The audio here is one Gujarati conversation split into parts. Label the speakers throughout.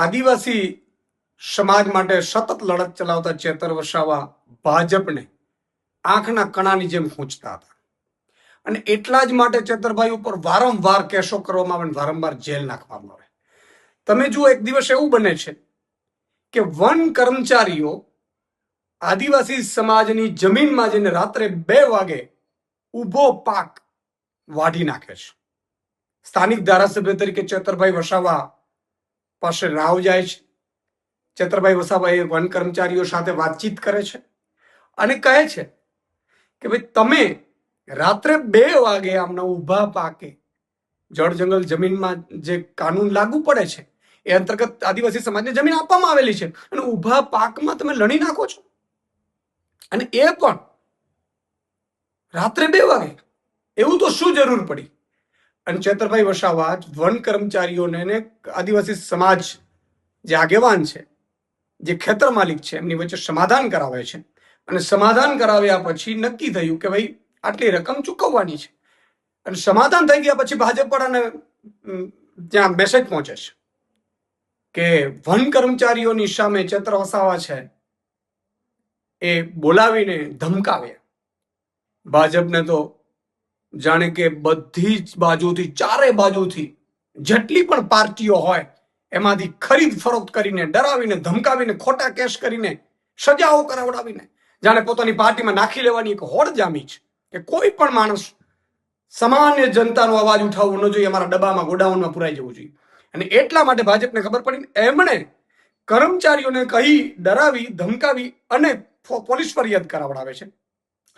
Speaker 1: આદિવાસી સમાજ માટે સતત લડત ચલાવતા ચેતર વસાવા ભાજપને આંખના કણાની જેમ ખૂંચતા હતા અને એટલા જ માટે ચેતરભાઈ ઉપર વારંવાર કેસો કરવામાં આવે, વારંવાર જેલ નાખવામાં આવે. તમે જુઓ, એક દિવસ એવું બને છે કે વન કર્મચારીઓ આદિવાસી સમાજની જમીનમાં જઈને રાત્રે 2 વાગે ઊભો પાક વાઢી નાખે છે. સ્થાનિક ધારાસભ્ય તરીકે ચેતરભાઈ વસાવા પાસે રાવ જાય છે. ચેતરભાઈ વસાવા એ વન કર્મચારીઓ સાથે વાતચીત કરે છે અને કહે છે કે ભાઈ તમે રાત્રે 2 વાગે આમના ઊભા પાકે જળ જંગલ જમીનમાં જે કાનૂન લાગુ પડે છે એ અંતર્ગત આદિવાસી સમાજને જમીન આપવામાં આવેલી છે અને ઊભા પાકમાં તમે લણી નાખો છો, અને એ પણ રાત્રે 2 વાગે. એવું તો શું જરૂર પડી? અને ચેતરભાઈ વસાવા વન કર્મચારીઓને આદિવાસી સમાજ જે આગેવાન છે, જે ખેતર માલિક છે, એમની વચ્ચે સમાધાન કરાવે છે અને સમાધાન કરાવ્યા પછી નક્કી થયું કે ભાઈ આટલી રકમ ચૂકવવાની છે. અને સમાધાન થઈ ગયા પછી ભાજપ વાળાને ત્યાં મેસેજ પહોંચે છે કે વન કર્મચારીઓની સામે ચેતર વસાવા છે એ બોલાવીને ધમકાવ્યા. ભાજપને તો જાણે કે બધી જ બાજુથી, ચારે બાજુથી જેટલી પણ પાર્ટીઓ હોય એમાંથી ખરીદ ફરોખ્ત કરીને, ડરાવીને, ધમકાવીને, ખોટા કેસ કરીને, સજાઓ કરાવડાવીને જાણે પોતાની પાર્ટીમાં નાખી લેવાની એક હોડ જામી છે કે કોઈ પણ માણસ સામાન્ય જનતાનો અવાજ ઉઠાવવો ન જોઈએ, અમારા ડબ્બામાં, ગોડાઉનમાં પુરાઈ જવું જોઈએ. અને એટલા માટે ભાજપને ખબર પડી, એમણે કર્મચારીઓને કહી, ડરાવી, ધમકાવી અને પોલીસ ફરિયાદ કરાવડાવે છે.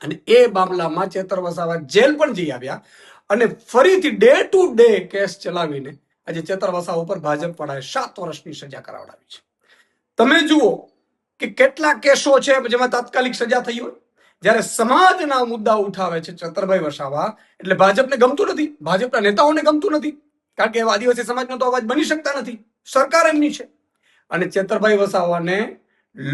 Speaker 1: અને એ મામલામાં ચેતર વસાવા જેલ પણ જઈ આવ્યા અને ફરીથી ડે ટુ ડે કેસ ચલાવીને આજે ચેતર વસાવા ઉપર ભાજપ વાળાએ 7 વર્ષની સજા કરાવડાવી છે. તમે જુઓ કે કેટલા કેસો છે જેમાં તાત્કાલિક સજા થઈ હોય. જ્યારે સમાજના મુદ્દા ઉઠાવે છે ચેતરભાઈ વસાવા, એટલે ભાજપને ગમતું નથી, ભાજપના નેતાઓને ગમતું નથી, કારણ કે આદિવાસી સમાજનો તો અવાજ બની શકતા નથી, સરકાર એમની છે. અને ચેતરભાઈ વસાવાને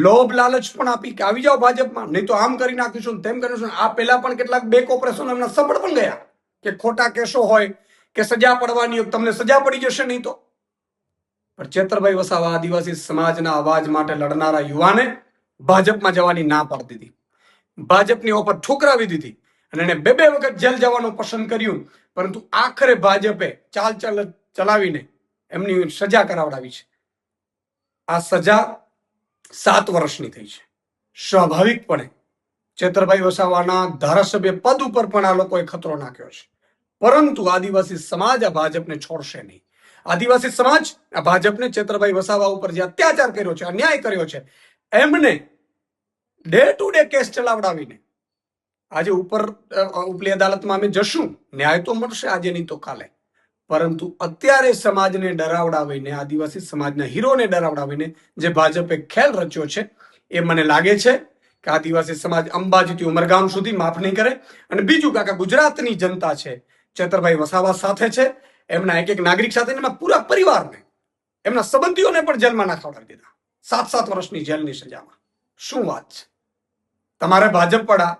Speaker 1: લોભ લાલચ પણ આપી કે આવી જાઓ ભાજપમાં, નહીં તો આમ કરી નાખીશું, તેમ કરીશું. આ પહેલા પણ કેટલાક બેક ઓપરેશન એમના સફળ પણ ગયા કે ખોટા કેસો હોય કે સજા પડવાની હોય, તમને સજા પડી જશે નહીં તો. પણ ચેતરભાઈ વસાવા આદિવાસી સમાજના અવાજ માટે લડનારા યુવાને ભાજપમાં જવાની ના પાડી દીધી, ભાજપની ઓફર ઠુકરાવી દીધી અને એને 2 વખત જેલ જવાનું પસંદ કર્યું. પરંતુ આખરે ભાજપે ચાલ ચલાવીને એમની સજા કરાવડાવી છે. આ સજા 7 વર્ષની થઈ છે. સ્વાભાવિકપણે ચેતરભાઈ વસાવાના ધારાસભ્ય પદ ઉપર પણ આ લોકોએ ખતરો નાખ્યો છે. પરંતુ આદિવાસી સમાજ આ ભાજપને છોડશે નહીં. આદિવાસી સમાજ આ ભાજપને ચેતરભાઈ વસાવા ઉપર જે અત્યાચાર કર્યો છે, અન્યાય કર્યો છે, એમને ડે ટુ ડે કેસ ચલાવડાવીને આજે ઉપલી અદાલતમાં અમે જશું, ન્યાય તો મળશે આજે નહીં તો કાલે. પરંતુ અત્યારે સમાજને ડરાવડાવીને, આદિવાસી સમાજના હીરોને ડરાવડાવીને જે ભાજપે ખેલ રચ્યો છે, એ મને લાગે છે કે આદિવાસી સમાજ અંબાજીથી ઉમરગામ સુધી માફ નહીં કરે. અને બીજું કાકા, ગુજરાતની જનતા છે ચેતરભાઈ વસાવા સાથે છે, એમના એક નાગરિક સાથે, એમના પૂરા પરિવારને, એમના સંબંધીઓને પણ જેલમાં નાખવડાવી દીધા 7 વર્ષની જેલની સજામાં. શું વાત છે! તમારે ભાજપ વાળા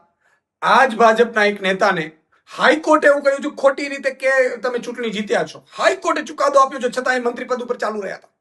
Speaker 1: આ જ ભાજપના એક નેતાને હાઈકોર્ટે એવું કહ્યું હતું ખોટી રીતે કે તમે ચૂંટણી જીત્યા છો. હાઈકોર્ટે ચુકાદો આપ્યો છે, છતાં એ મંત્રી પદ ઉપર ચાલુ રહ્યા હતા.